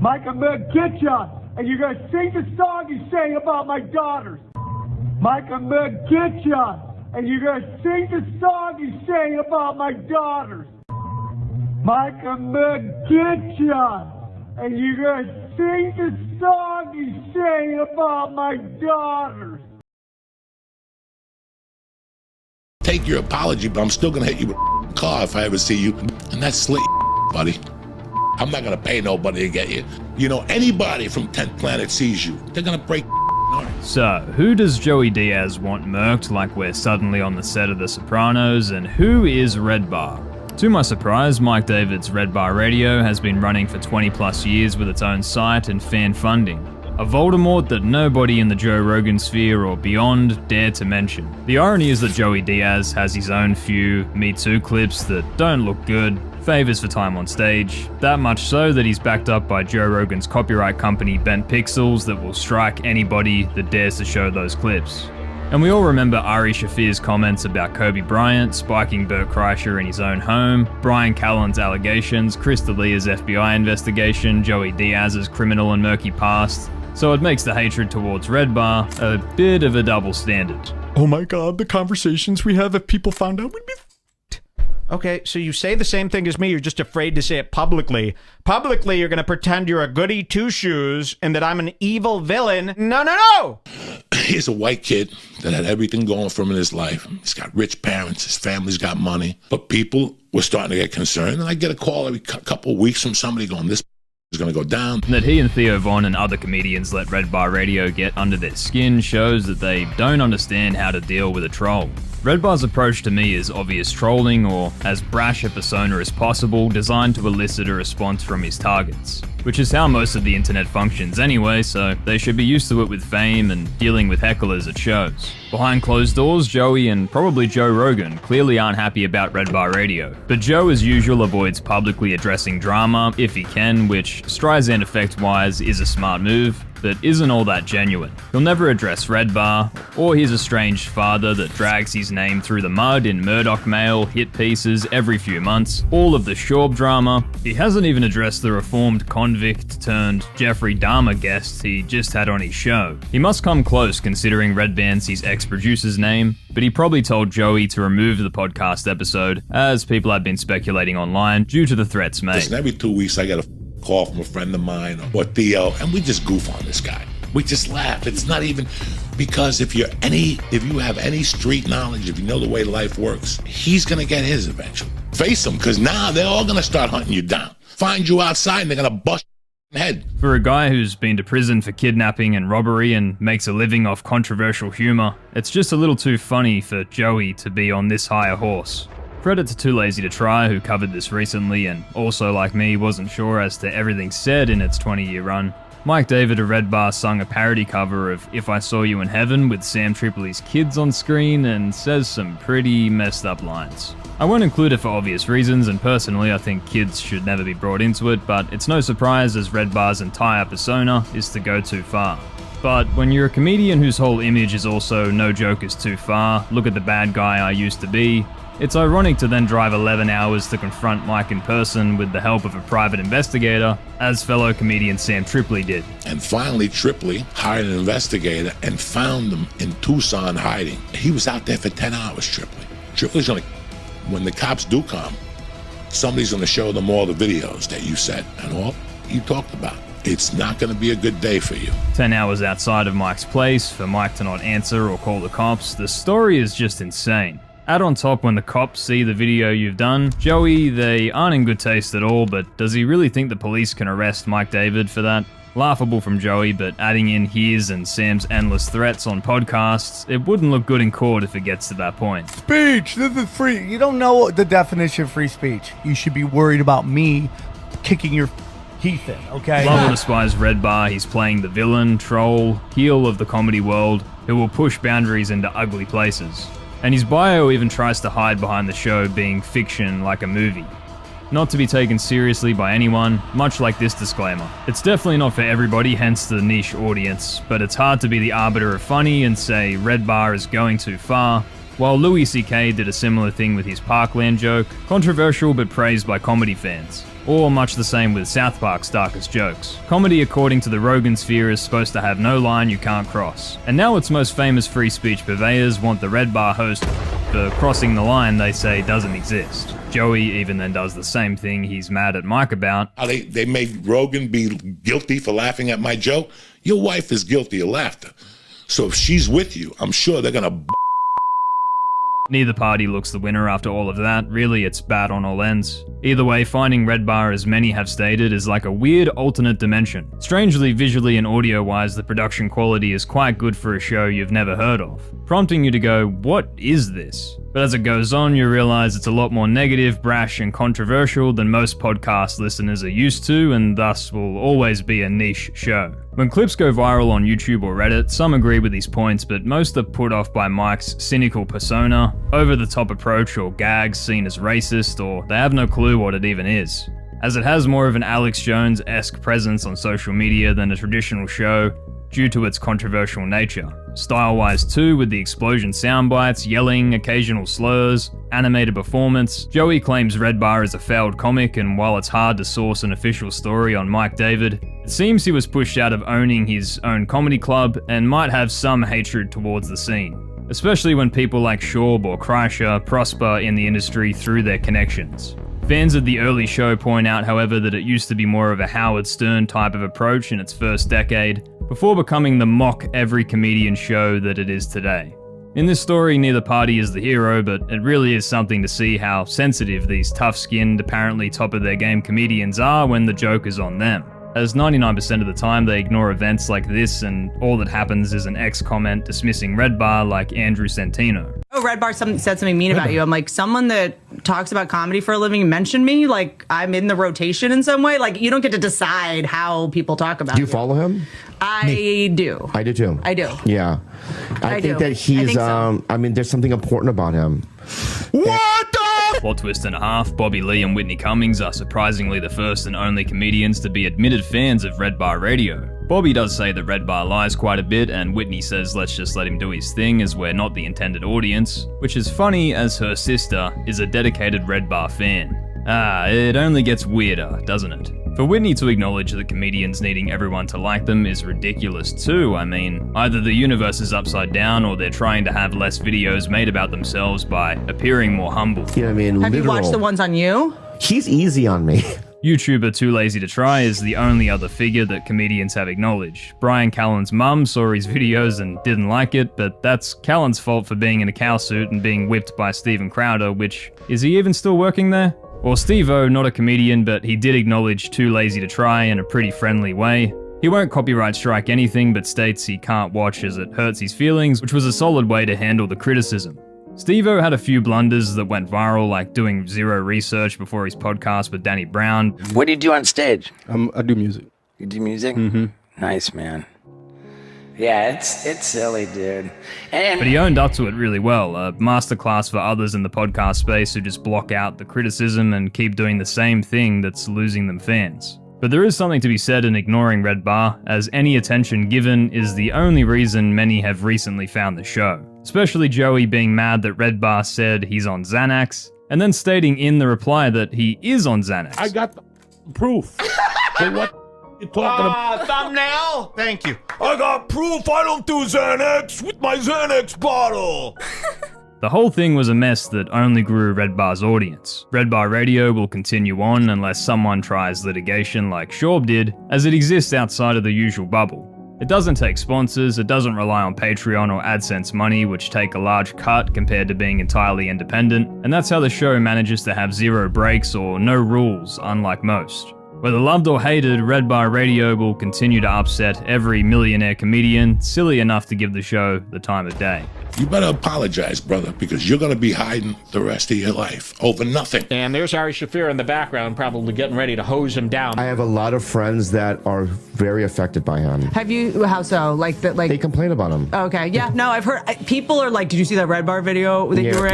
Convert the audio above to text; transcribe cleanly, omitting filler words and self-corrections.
Mike, I'm gonna get ya, and you're gonna sing the song you sang about my daughters. Mike, I'm gonna get ya, and you're gonna sing the song you sang about my daughters. Mike, I'm gonna get ya, and you're gonna sing the song you sang about my daughters. Take your apology, but I'm still gonna hit you with a car if I ever see you, and that's slit, buddy. I'm not gonna pay nobody to get you. You know, anybody from 10th Planet sees you, they're gonna break arm. So, who does Joey Diaz want murked like we're suddenly on the set of The Sopranos, and who is RedBar? To my surprise, Mike David's RedBar Radio has been running for 20 plus years with its own site and fan funding. A Voldemort that nobody in the Joe Rogan sphere or beyond dare to mention. The irony is that Joey Diaz has his own few Me Too clips that don't look good, favors for time on stage, that much so that he's backed up by Joe Rogan's copyright company Bent Pixels that will strike anybody that dares to show those clips. And we all remember Ari Shafir's comments about Kobe Bryant spiking Bert Kreischer in his own home, Brian Callen's allegations, Chris D'Elia's FBI investigation, Joey Diaz's criminal and murky past. So it makes the hatred towards RedBar a bit of a double standard. Oh my god, the conversations we have if people found out would be Okay, so you say the same thing as me, you're just afraid to say it publicly. Publicly, you're gonna pretend you're a goody two-shoes and that I'm an evil villain. No! He's a white kid that had everything going for him in his life. He's got rich parents, his family's got money, but people were starting to get concerned, and I get a call every couple of weeks from somebody going, this is going to go down. That he and Theo Von and other comedians let RedBar Radio get under their skin shows that they don't understand how to deal with a troll. RedBar's approach to me is obvious trolling, or as brash a persona as possible, designed to elicit a response from his targets. Which is how most of the internet functions anyway, so they should be used to it with fame and dealing with hecklers at shows. Behind closed doors, Joey and probably Joe Rogan clearly aren't happy about RedBar Radio. But Joe as usual avoids publicly addressing drama if he can, which Streisand effect-wise is a smart move, but isn't all that genuine. He'll never address RedBar, or his estranged father that drags his name through the mud in Murdoch Mail hit pieces every few months, all of the Shorb drama. He hasn't even addressed the reformed convict turned Jeffrey Dahmer guest he just had on his show. He must come close considering Red Band's his ex-producer's name, but he probably told Joey to remove the podcast episode, as people have been speculating online due to the threats made. Listen, every 2 weeks I get a call from a friend of mine or Theo, and we just goof on this guy. We just laugh. It's not even because if you have any street knowledge, if you know the way life works, he's gonna get his eventually. Face him, because now they're all gonna start hunting you down. Find you outside and they're gonna bust your head. For a guy who's been to prison for kidnapping and robbery and makes a living off controversial humor, it's just a little too funny for Joey to be on this high a horse. Credit to Too Lazy to Try, who covered this recently and also, like me, wasn't sure as to everything said in its 20-year run. Mike David of RedBar sung a parody cover of If I Saw You in Heaven with Sam Tripoli's kids on screen and says some pretty messed up lines. I won't include it for obvious reasons, and personally I think kids should never be brought into it, but it's no surprise as RedBar's entire persona is to go too far. But when you're a comedian whose whole image is also no joke is too far, look at the bad guy I used to be, it's ironic to then drive 11 hours to confront Mike in person with the help of a private investigator, as fellow comedian Sam Tripoli did. And finally, Tripoli hired an investigator and found him in Tucson hiding. He was out there for 10 hours, Tripoli. Tripoli's gonna, when the cops do come, somebody's gonna show them all the videos that you said and all you talked about. It's not gonna be a good day for you. 10 hours outside of Mike's place, for Mike to not answer or call the cops, the story is just insane. Add on top when the cops see the video you've done, Joey, they aren't in good taste at all, but does he really think the police can arrest Mike David for that? Laughable from Joey, but adding in his and Sam's endless threats on podcasts, it wouldn't look good in court if it gets to that point. Speech, this is free. You don't know the definition of free speech. You should be worried about me kicking your teeth in, okay? Love or despise RedBar, he's playing the villain, troll, heel of the comedy world, who will push boundaries into ugly places. And his bio even tries to hide behind the show being fiction like a movie. Not to be taken seriously by anyone, much like this disclaimer. It's definitely not for everybody, hence the niche audience, but it's hard to be the arbiter of funny and say RedBar is going too far, while Louis C.K. did a similar thing with his Parkland joke, controversial but praised by comedy fans. Or much the same with South Park's darkest jokes. Comedy, according to the Rogan sphere, is supposed to have no line you can't cross. And now its most famous free speech purveyors want the RedBar host for crossing the line they say doesn't exist. Joey even then does the same thing he's mad at Mike about. They made Rogan be guilty for laughing at my joke. Your wife is guilty of laughter. So if she's with you, I'm sure they're gonna Neither party looks the winner after all of that. Really, it's bad on all ends. Either way, finding RedBar, as many have stated, is like a weird alternate dimension. Strangely, visually and audio-wise, the production quality is quite good for a show you've never heard of, prompting you to go, what is this? But as it goes on, you realize it's a lot more negative, brash, and controversial than most podcast listeners are used to, and thus will always be a niche show. When clips go viral on YouTube or Reddit, some agree with these points, but most are put off by Mike's cynical persona, over-the-top approach, or gags seen as racist, or they have no clue what it even is. As it has more of an Alex Jones-esque presence on social media than a traditional show, due to its controversial nature. Style-wise too, with the explosion soundbites, yelling, occasional slurs, animated performance. Joey claims RedBar is a failed comic, and while it's hard to source an official story on Mike David, it seems he was pushed out of owning his own comedy club and might have some hatred towards the scene, especially when people like Schaub or Kreischer prosper in the industry through their connections. Fans of the early show point out, however, that it used to be more of a Howard Stern type of approach in its first decade, before becoming the mock every comedian show that it is today. In this story, neither party is the hero, but it really is something to see how sensitive these tough-skinned, apparently top-of-their-game comedians are when the joke is on them. As 99% of the time they ignore events like this, and all that happens is an X comment dismissing RedBar like Andrew Santino. Oh, RedBar said something mean about you. I'm like, someone that talks about comedy for a living mentioned me? Like, I'm in the rotation in some way? Like, you don't get to decide how people talk about you. Do you follow him? I do. I do too. I do. Yeah. I think that he's, I mean, there's something important about him. What the? Plot twist and a half, Bobby Lee and Whitney Cummings are surprisingly the first and only comedians to be admitted fans of RedBar Radio. Bobby does say that RedBar lies quite a bit, and Whitney says let's just let him do his thing as we're not the intended audience, which is funny as her sister is a dedicated RedBar fan. It only gets weirder, doesn't it? For Whitney to acknowledge that comedians needing everyone to like them is ridiculous too. I mean, either the universe is upside down or they're trying to have less videos made about themselves by appearing more humble. You know what I mean? Have you watched the ones on you? He's easy on me. YouTuber Too Lazy to Try is the only other figure that comedians have acknowledged. Brian Callen's mum saw his videos and didn't like it, but that's Callen's fault for being in a cow suit and being whipped by Steven Crowder, which, is he even still working there? Or Steve-O, not a comedian, but he did acknowledge Too Lazy to Try in a pretty friendly way. He won't copyright strike anything, but states he can't watch as it hurts his feelings, which was a solid way to handle the criticism. Steve-O had a few blunders that went viral, like doing zero research before his podcast with Danny Brown. What do you do on stage? I do music. You do music? Mm-hmm. Nice, man. Yeah, it's silly, dude. But he owned up to it really well, a masterclass for others in the podcast space who just block out the criticism and keep doing the same thing that's losing them fans. But there is something to be said in ignoring RedBar, as any attention given is the only reason many have recently found the show. Especially Joey being mad that RedBar said he's on Xanax, and then stating in the reply that he is on Xanax. I got the proof. So what you talking about? Thumbnail? Thank you. I got proof I don't do Xanax with my Xanax bottle. The whole thing was a mess that only grew RedBar's audience. RedBar Radio will continue on unless someone tries litigation like Schaub did, as it exists outside of the usual bubble. It doesn't take sponsors, it doesn't rely on Patreon or AdSense money, which take a large cut compared to being entirely independent, and that's how the show manages to have zero breaks or no rules, unlike most. Whether loved or hated, RedBar Radio will continue to upset every millionaire comedian silly enough to give the show the time of day. You better apologize, brother, because you're going to be hiding the rest of your life over nothing. And there's Ari Shaffir in the background probably getting ready to hose him down. I have a lot of friends that are very affected by him. Have you? How so? Like that? Like they complain about him. Okay, yeah. No, I've heard people are like, "Did you see that RedBar video that you were in?"